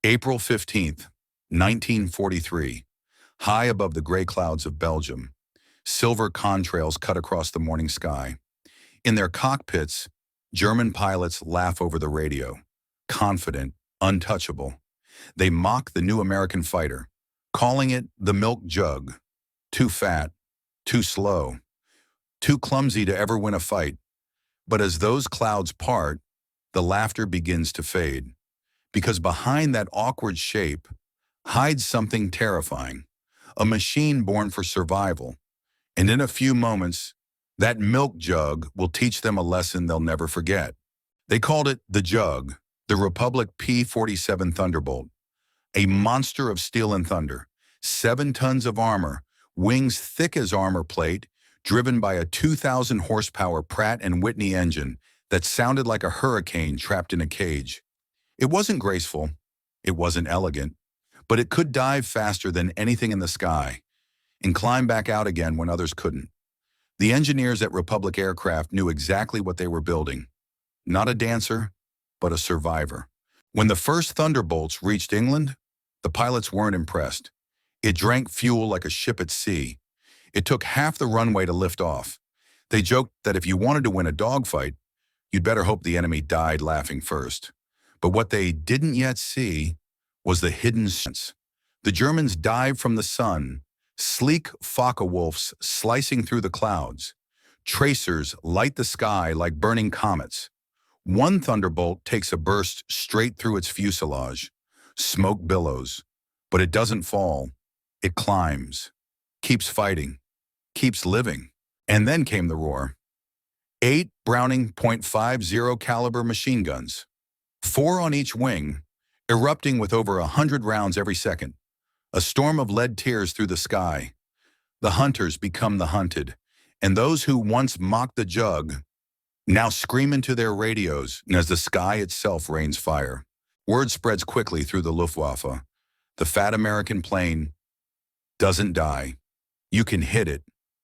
April 15th, 1943. High above the gray clouds of Belgium, silver contrails cut across the morning sky. In their cockpits, German pilots laugh over the radio, confident, untouchable. They mock the new American fighter, calling it the milk jug. Too fat, too slow, too clumsy to ever win a fight. But as those clouds part, the laughter begins to fade. Because behind that awkward shape hides something terrifying, a machine born for survival. And in a few moments, that milk jug will teach them a lesson they'll never forget. They called it the Jug, the Republic P-47 Thunderbolt, a monster of steel and thunder, 7 tons of armor, wings thick as armor plate, driven by a 2,000 horsepower Pratt Whitney engine that sounded like a hurricane trapped in a cage. It wasn't graceful, it wasn't elegant, but it could dive faster than anything in the sky and climb back out again when others couldn't. The engineers at Republic Aircraft knew exactly what they were building. Not a dancer, but a survivor. When the first Thunderbolts reached England, the pilots weren't impressed. It drank fuel like a ship at sea. It took half the runway to lift off. They joked that if you wanted to win a dogfight, you'd better hope the enemy died laughing first. But what they didn't yet see was the hidden sense. The Germans dived from the sun, sleek Focke-Wulfs slicing through the clouds. Tracers light the sky like burning comets. One Thunderbolt takes a burst straight through its fuselage. Smoke billows, but it doesn't fall. It climbs, keeps fighting, keeps living. And then came the roar. 8 Browning .50 caliber machine guns, 4 on each wing, erupting with over 100 rounds every second. A storm of lead tears through the sky. The hunters become the hunted, and those who once mocked the Jug now scream into their radios as the sky itself rains fire. Word spreads quickly through the Luftwaffe. The fat American plane doesn't die. You can hit it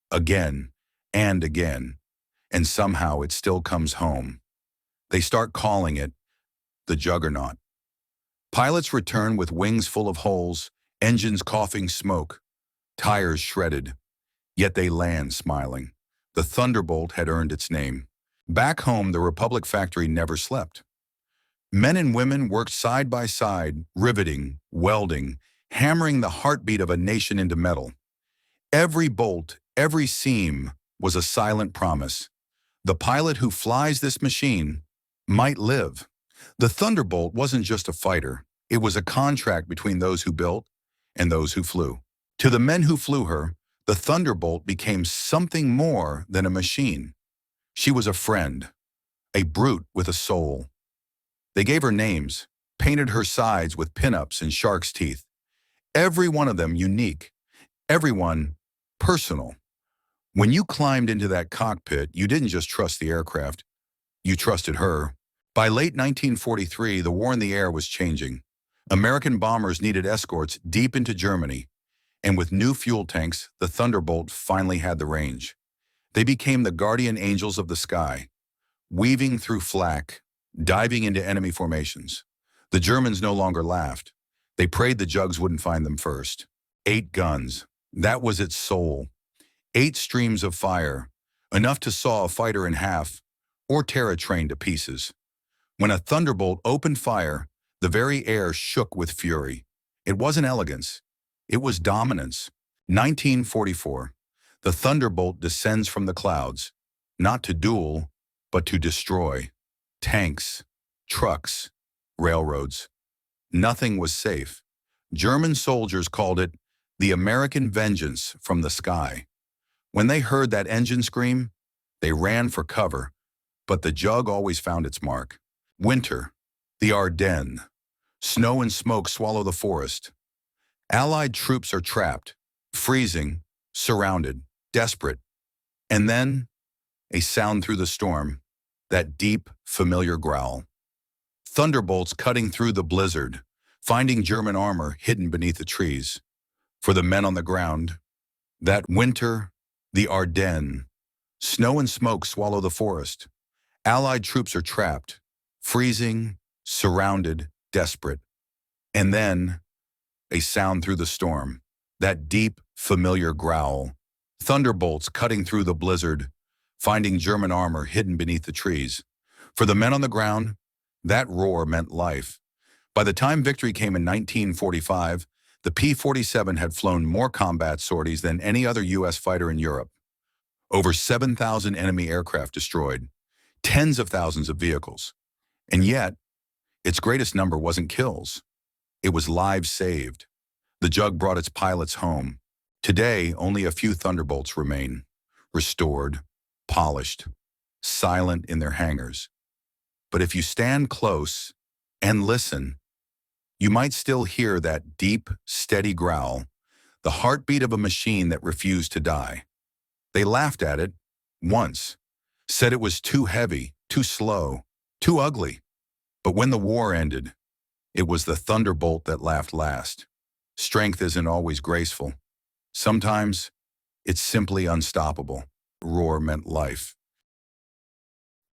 again and again, and somehow it still comes home. They start calling it the Juggernaut. Pilots return with wings full of holes, engines coughing smoke, tires shredded, yet they land smiling. The Thunderbolt had earned its name. Back home, the Republic factory never slept. Men and women worked side by side, riveting, welding, hammering the heartbeat of a nation into metal. Every bolt, every seam was a silent promise. The pilot who flies this machine might live. The Thunderbolt wasn't just a fighter. It was a contract between those who built and those who flew. To the men who flew her, the Thunderbolt became something more than a machine. She was a friend, a brute with a soul. They gave her names, painted her sides with pinups and shark's teeth. Every one of them unique, everyone personal. When you climbed into that cockpit, you didn't just trust the aircraft, you trusted her. By late 1943, the war in the air was changing. American bombers needed escorts deep into Germany, and with new fuel tanks, the Thunderbolt finally had the range. They became the guardian angels of the sky, weaving through flak, diving into enemy formations. The Germans no longer laughed. They prayed the Jugs wouldn't find them first. 8 guns, that was its soul. 8 streams of fire, enough to saw a fighter in half or tear a train to pieces. When a Thunderbolt opened fire, the very air shook with fury. It wasn't elegance, it was dominance. 1944, the Thunderbolt descends from the clouds, not to duel, but to destroy. Tanks, trucks, railroads. Nothing was safe. German soldiers called it the American vengeance from the sky. When they heard that engine scream, they ran for cover, but the Jug always found its mark. Winter, the Ardennes. Snow and smoke swallow the forest. Allied troops are trapped, freezing, surrounded, desperate. And then, a sound through the storm, that deep, familiar growl. Thunderbolts cutting through the blizzard, finding German armor hidden beneath the trees. For the men on the ground, that winter, the Ardennes. Snow and smoke swallow the forest. Allied troops are trapped, freezing, surrounded, desperate. And then a sound through the storm, that deep, familiar growl. Thunderbolts cutting through the blizzard, finding German armor hidden beneath the trees. For the men on the ground, that roar meant life. By the time victory came in 1945, the P-47 had flown more combat sorties than any other U.S. fighter in Europe. Over 7,000 enemy aircraft destroyed, tens of thousands of vehicles. And yet, its greatest number wasn't kills. It was lives saved. The Jug brought its pilots home. Today, only a few Thunderbolts remain, restored, polished, silent in their hangars. But if you stand close and listen, you might still hear that deep, steady growl, the heartbeat of a machine that refused to die. They laughed at it once, said it was too heavy, too slow, too ugly. But when the war ended, it was the Thunderbolt that laughed last. Strength isn't always graceful. Sometimes it's simply unstoppable. Roar meant life.